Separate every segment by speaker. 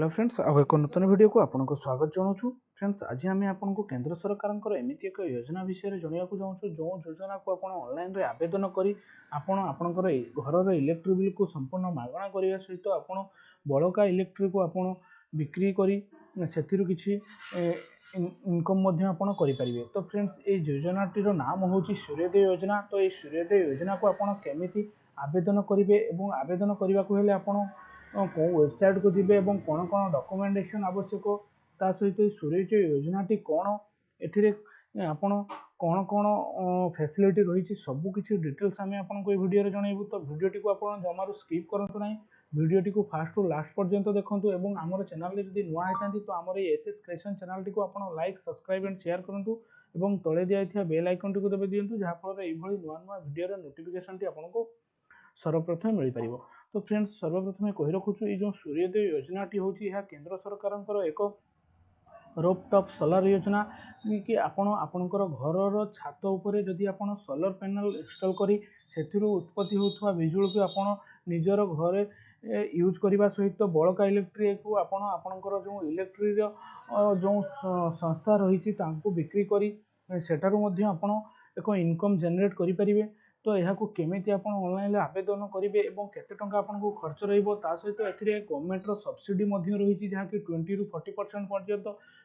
Speaker 1: Hello friends आउ एक नूतन video को आपको स्वागत जनाऊँ। फ्रेंड्स आज आम आपको केंद्र सरकार एमती एक योजना विषय जानवाक चाहूँ जो योजना को आप ऑनलाइन रे आवेदन करी आपणकर घर इलेक्ट्रिक बिल को संपूर्ण मागणा करने सहित आप बड़का इलेक्ट्रिक को आप बिक्री करी से किसी इनकम करें। तो फ्रेंड्स ये योजनाटी नाम हूँ सूर्योदय योजना। तो ये सूर्योदय योजना को आप केमी आवेदन करेंगे और आवेदन करने को हेले आप कौ वेबसाइट को जी और कौन कौन डॉक्यूमेंटेशन आवश्यक ता सहित सूर्योदय योजनाटी कौन आपण कौन कौन फैसिलिटी रही सबकि डिटेल्स आम आपको वीडियो जनइबू। तो वीडियोटी को आप जमार स्किप करूँ ना, वीडियोटी को फास्ट टू लास्ट पर्यंत देखूँ और आम चैनल जब नुआ होती तो आम एसएस क्रिएशन चैनल टी को आप लाइक सब्सक्राइब एंड शेयर करूँ और तले दिखाई बेल आइकन टी को देवे दिंतु जहाँफल ये नुआ नुआ वीडियो नोटिफिकेशन टी आपको सर्वप्रथम मिल पार। तो फ्रेंड्स सर्वप्रथम कही रखुचु ये जो सूर्योदय योजनाटी हूँ यह केंद्र सरकार एक रूफटॉप सोलर योजना कि आपणकर घर छात उपरे जदि आप सोलर पैनल इंस्टॉल करी से उत्पत्ति होता बिजुली को आप निजर घरे यूज करने सहित बड़का इलेक्ट्रिक को आपणकर जो इलेक्ट्रिक जो संस्था रही बिक्री करी सेठारु आपण एक इनकम जनरेट करें। तो यह केमी आप ऑनलाइन आवेदन करेंगे और केते टंका आपको खर्च रहा सहित गवर्नमेंट सब्सिडी रही जहाँकि 20 ରୁ 40% पर्यंत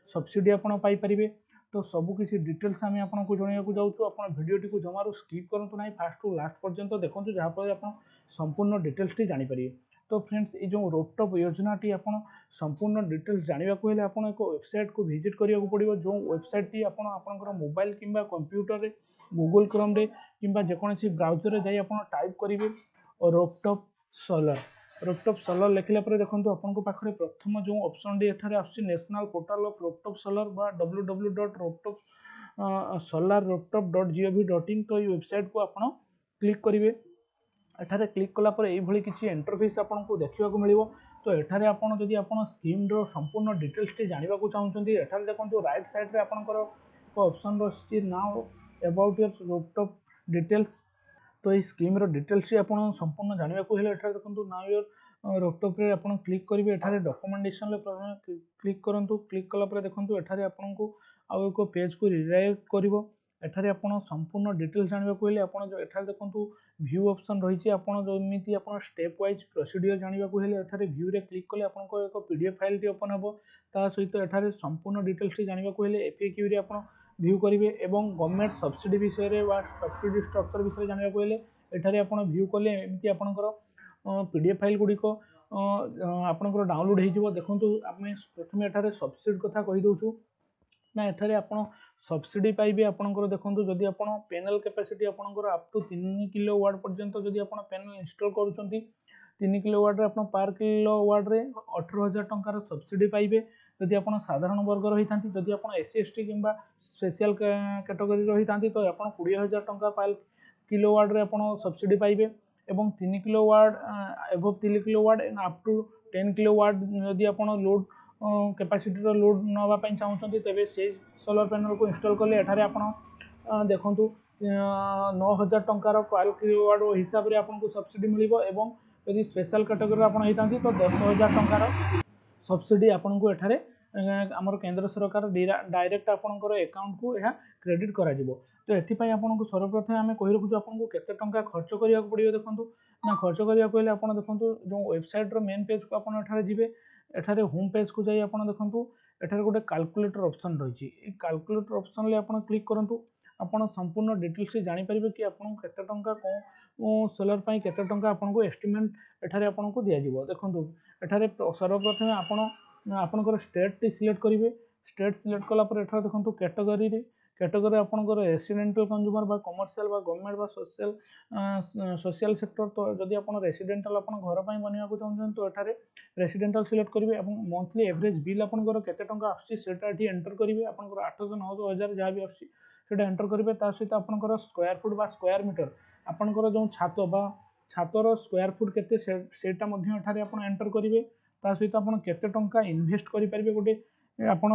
Speaker 1: सब्सिडी आपरे। तो सबकि डिटेल्स आम आपको जनवाक जाऊँ आप वीडियोटी को जमार स्किप करूँ ना, फास्ट टू लास्ट पर्यंत देखो जहाँफल आप संपूर्ण डिटेल्स जानीपर। तो फ्रेंड्स ये जो रूफटॉप योजनाटी आप संपूर्ण डिटेल्स जानवाक हेले आप एक वेबसाइट को विजिट करा पड़ो जो वेबसाइट टी आपंकर मोबाइल किंबा कंप्यूटर गूगल क्रोम रे किंबा जेकोसी ब्राउजर जाई आप टाइप करेंगे रूफटॉप सोलर लिखला देखो आपको पाखे प्रथम जो ऑप्शन टी एठारे आसुछि national portal of rooftop solar बा www.rooftopsolar.gov.in। तो ये वेबसाइट को आप क्लिक करेंगे। एठारे क्लिक कलापर ये किसी इंटरफेस आपको देखा मिले। तो एठारे आपन जदि आपन स्कीम रो संपूर्ण डिटेल्स टी जानवा चाहते एठारे देखो राइट साइड रे आपनकर ऑप्शन रही now about your rooftop details. तो ये स्कीम रो डिटेल्स आप संपूर्ण जानवाक हेले देखो नाउ योर रूफटॉप रे आप क्लिक करेंगे। एठारे डॉक्यूमेंटेशन क्लिक करूँ। क्लिक कलापर देखो एठारे आपको आउ एक पेज को रिडायरेक्ट करिवो। एठारे आपण संपूर्ण डिटेल्स जानवाक हेले आपण जो एठारे देखो व्यू ऑप्शन रही आपण जमीती आपण स्टेप वाइज प्रोसीडियर जानवाक हेले एठारे व्यू रे क्लिक कले आपनको एक पीडीएफ फाइल टी ओपन हेबो। ता सहित एठारे संपूर्ण डिटेल्स टी जानवाक हेले एफएक्यू रे आपण व्यू करेंगे और गवर्नमेंट सब्सिडी विषय में सब्सिडी स्ट्रक्चर विषय जानवाक हेले एठारे आपण व्यू कले एमती आपणकर पीडीएफ फाइल गुड़िक आपणकर डाउनलोड हो देखो। आम प्रथम एठारे सब्सिडी कथा कही दउछु ना, एठारे आपण सब्सिडी पाइबे आपणकर देखो जदि आप पैनल कैपेसिटी आपणकर अप टू 3 किलोवाट पर्यंत जदि आप पैनल इंस्टॉल करूछंती 3 किलोवाट रे आपण पर किलोवाट रे 18,000 टंकार सब्सिडी पाइबे। जदि आप साधारण वर्ग रही था जदि आप एससी एसटी किंबा स्पेशल कैटेगरी रही था तो आप 20,000 टंका पर किलोवाट रे आप सब्सिडी पाइबे। एवं 3 किलोवाट एभव 3 किलोवाट अप टू 10 किलोवाट जदि आप लोड कैपेसिटी लोड नापी चाहते तेरे से सोलर पैनल को इंस्टॉल कले एठारे आप देखूँ 9,000 टंकार पर किलोवाट हिसाब से आपको सब्सिडी मिलिबो। एवं यदि स्पेशल कैटेगरी आप होता तो 10,000 टंकार सब्सिडी आपको एठारे आमर केंद्र सरकार डायरेक्ट आपंकर अकाउंट को यह क्रेडिट करा जिवो। तो एथिपाई आपको सर्वप्रथम आम कही रखुँ आपको केते टंका खर्च करिया पड़ियो देखो ना। खर्च करिया हेले आप देखो जो वेबसाइट रो मेन पेज को आप एठारे जिवे एठारे होम पेज को जाई आप देखो एठारे गोटे कैलकुलेटर ऑप्शन रही कैलकुलेटर ऑप्शन ले आप क्लिक करूँ आपन संपूर्ण डिटेल्स जानीपर कि आपको केते टंका कौन सोलर पाई केते टंका आपको एस्टिमेट एठारे आपको दिज्व। देखो एठारे सर्वप्रथम आपणकर स्टेट टी सिलेक्ट करेंगे। स्टेट सिलेक्ट कलापर एठारे देखो कैटेगरी आपणकर रेसिडेंटल कंज्यूमर बा कमर्शियल बा गवर्नमेंट बा सोशल सेक्टर। तो जदि आप रेसिडेंटल आप घर पर बनवाक चाहते तो एठारे रेसिडेंटल सिलेक्ट करेंगे। मंथली एवरेज बिल आपंकर केते टंका आसटा ये एंटर करेंगे। आपंकर 800 900 1000 जहाँ भी आसटा एंटर करेंगे। सहित आपंकर स्क्वायर फुट बा स्क्वायर मीटर आपंकर जो छात बा छातर स्क्वायर फुट केते सेटा मध्य एठारे आप एंटर करेंगे। सहित आप केते टंका इन्वेस्ट करेंगे गोटे आपण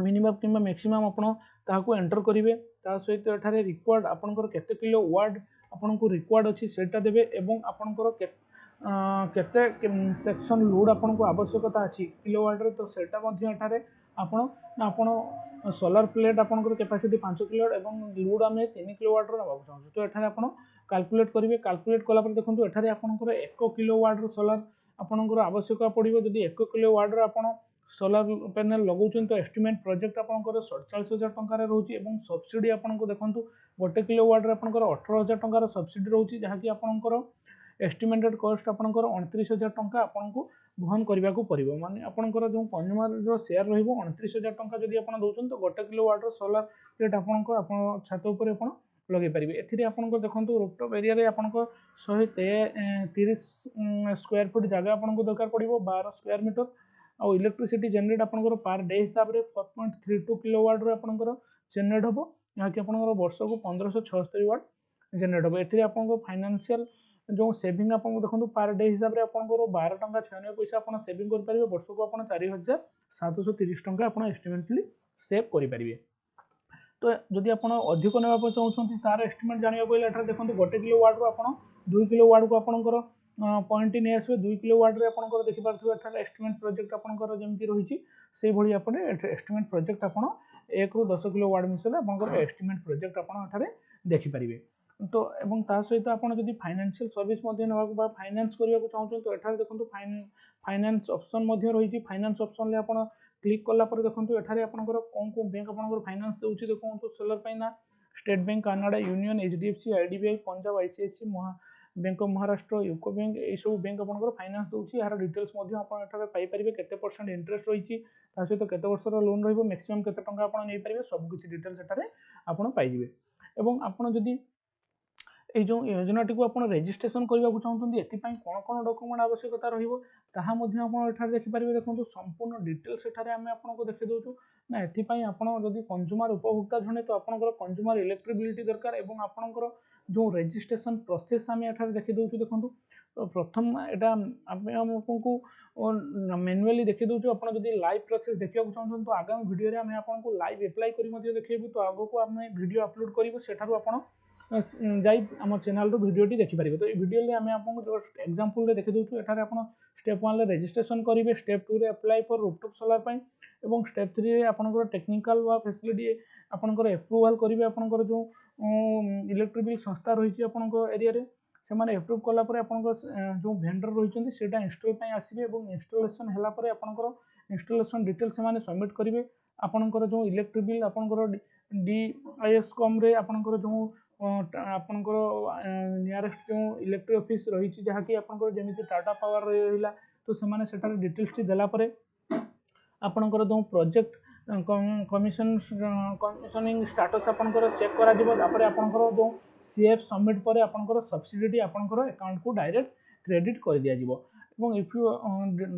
Speaker 1: मिनिमम किंबा मैक्सिमम आपण ताको एंटर करेंगे। सहित एठारे रिक्वायर्ड आपंकर केते किलो वाट आपको रिक्वायर्ड अच्छी सेटा देबे एवं आपंकर केते सेक्शन लोड आपको आवश्यकता अच्छी किलोवाट रे तो सेटा एठारे आपण सोलार प्लेट आपंकर कैपेसिटी 5 किलोवाट एवं लोड आम 3 किलोवाट नाक चाहूँ तो एठारे आपण कैलकुलेट करेंगे कैलकुलेट कलापर देखो एठारे आपंकर 1 किलोवाट सोलार आपंकर आवश्यकता पड़ो जदि 1 किलोवाट आपण सोलार पैनल लगाउछन तो एस्टिमेट प्रोजेक्ट आपंकर 47,000 टंका रोचे और सब्सिडी आपको देखो 1 किलोवाट आपंकर 18,000 टंकार सब्सिडी रोचे जहाँकि आपंकर एस्टिमेटेड कॉस्ट आपंकर 29,000 टंका आपको बहन करने को पड़ो माने आपंकर जो कंज्यूमर शेयर रही 29,000 टंका जब आप दौरान तो 1 किलोवाट सोलार प्लेट आपंकर छात उपर लगे पारे एथि आपंकर देखो रूफटॉप एरिया आपंकर 130 स्क्वायर फुट जगह आपको दरकार पड़ो 12 स्क्वायर मीटर और इलेक्ट्रिसिटी जनरेट आपंकर पर डे हिसाब से 4.32 किलोवाट आपंकर जनरेट हम यहाँ कि आप वर्ष को 1576 वाट जनरेट हम एथि आपको फाइनेंशियल जो सेविंग आपको देखो पर डे हिसाब से आपंकर 12 टंका 96 पैसा आप सेविंग करेंगे वर्ष को आप 4,730 टंका आप एस्टिमेटली सेव करेंगे तो जदि आप अधिक नापा चाहते तार एस्टिमेट जानवा देखो 1 किलोवाट रू आप 2 किलोवाट को आपंकर पॉइंट नहीं आसवे 2 किलोवाट रे आपंकर देखिपारे एस्टिमेट प्रोजेक्ट आपंकर जमी रही से भाई आप एस्टिमेट प्रोजेक्ट आप 1 रू 10 किलोवाट मिसले आपंकर एस्टिमेट प्रोजेक्ट आप देखिपारे तो एवं ता सहित आप फाइनेंशियल सर्विस ना फाइनेंस करने को चाहते तो एठारे देखो फाइनेंस ऑप्शन रही फाइनेंस ऑप्शन ले आप क्लिक कलापर देखो एठारे आपंकर कौन कौन बैंक आपंकर फाइनेंस दूसरी देखो तो सोलर पैना State Bank Canara Union HDFC IDBI Punjab ICICI bank of Maharashtra UCO bank ये सब बैंक आपंकर फाइनेंस दूसरी यार डिटेल्स पाइपर केते परसेंट इंटरेस्ट रही सहित केते वर्षर लोन रही मैक्सिमम केते टंका आप नहीं पारे सबकि डिटेल्स एठारे आप पाइबे एवं आपड़ जदि ये जो योजना टी आप रेजिस्ट्रेशन करने को चाहते एपाई कौन कौन डॉक्यूमेंट आवश्यकता रहा देखिपारे देखो संपूर्ण डिटेल्स एठारे आम आपको देखी दौचु ना एपाई आपड़ी कंज्यूमर उपभोक्ता जड़े तो आपंकर कंज्यूमर इलेक्ट्रिबिलिटी दरकार और आपंकर जो रेजिस्ट्रेशन प्रोसेस आम एठारे देखी दौचु देखो तो प्रथम यहाँ आमको मैनुअली देखी दौचु आप लाइव प्रोसेस देखा चाहते तो आगामी वीडियो में आपको लाइव एप्लाई कर देखिए तो आगक आम वीडियो अपलोड करूँ सेठार आप जाई आम चैनल वीडियोटी देखिपारे तो ये वीडियो में आपको जस्ट एग्जांपल देखी दूसरी एठारे आप स्टेप 1 रेजिस्ट्रेशन करेंगे स्टेप 2 रे अप्लाई फॉर रूफटॉप सोलार पाई एवं स्टेप 3 रे आपनकर टेक्निकल वा फैसिलिटी आपनकर अप्रूवल करेंगे आपनकर जो इलेक्ट्रिक बिल संस्था रही आपनकर एरिया रे से माने अप्रूव कला परे आपनकर जो वेंडर रही से इंस्टॉल पाई आसीबे एवं इंस्टॉलेशन हला परे आपनकर इंस्टॉलेशन डिटेल से माने सबमिट करेंगे आपनकर जो इलेक्ट्रिक बिल आपनकर डीआईएस कॉम रे आपनकर जो आपनकर नियरेस्ट जो इलेक्ट्रिक ऑफिस रही जहाँकि आपनकर जमी टाटा पावर रहा तो से डिटेल्स देला परे आपनकर जो प्रोजेक्ट कमिशनिंग स्टाटस आपनकर चेक करा जिवो तापर आपनकर जो सीएफ सबमिट पर आपनकर सब्सिडी आपनकर अकाउंट को डायरेक्ट क्रेडिट कर दिया जिवो एवं इफ यू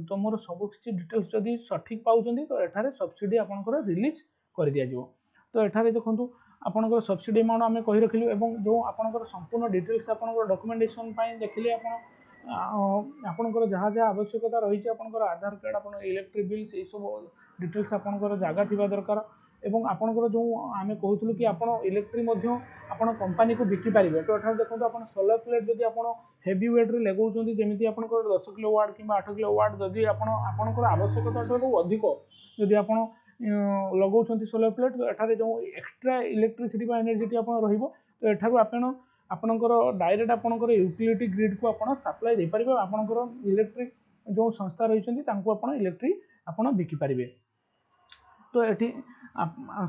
Speaker 1: तुम सब किसी डिटेल्स जदि सठिक पाउछंती तो एठारे सब्सिडी आपनकर रिलीज कर दिया जिवो तो एठारे देखंतु आपनकर सब्सिडी अमाउंट आम कही रखिलु एवं जो आपनकर संपूर्ण डिटेल्स आपनकर डॉक्यूमेंटेशन देखिले आपनकर जहाँ जहाँ आवश्यकता रही आपनकर आधार कार्ड आपन इलेक्ट्रिक बिल्स ये सब डिटेल्स आपनकर जगह थिबा दरकार एवं आपनकर जो आम कहूँ कि आप इलेक्ट्रिक आपण कंपनी को बिकी पारे तो एठार देखो आप सोलर प्लेट जब आप हेवी वेट रे लगाउछंती जेमिति आपनकर 10 किलोवाट कि 8 किलोवाट जदि आपनकर आवश्यकता अधिक जदि आप लगाउछंती सोलर प्लेट तो एठारे जो एक्स्ट्रा इलेक्ट्रिसिटी बा एनर्जी आप रहिबो तो एठारु आपनकर डायरेक्ट आपनकर यूटिलिटी ग्रिड को आप सप्लाई दे पारिबे आपनकर इलेक्ट्रिक जो संस्था रही आप इलेक्ट्रिक आप बिकी पारिबे तो ये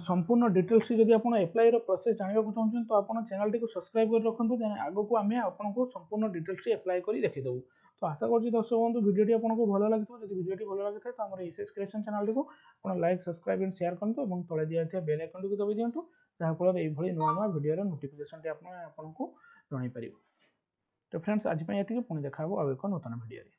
Speaker 1: संपूर्ण डिटेल्स जब आप एप्लाई प्रोसेस जानवा चाहते तो आप चैनल टी सब्सक्राइब कर रखुद आगक आम आपको संपूर्ण डिटेल्स एप्लाई कर देखीदेव तो आशा करुँच दर्शक बंधु वीडियो आपको भल लगी जब वीडियो भल लगी तो आम एसएस क्रिएशन चैनल को आप लाइक सब्सक्राइब एंड शेयर करूँ और तले दिखाई बेल आइकन को दबाई दिंटू जहाँफल ये नुआ नुआ वीडियो नोटिफिकेशन आपको जन पार तो फ्रेंड्स आज ये पुणी देखा आउ एक नूतन वीडियो।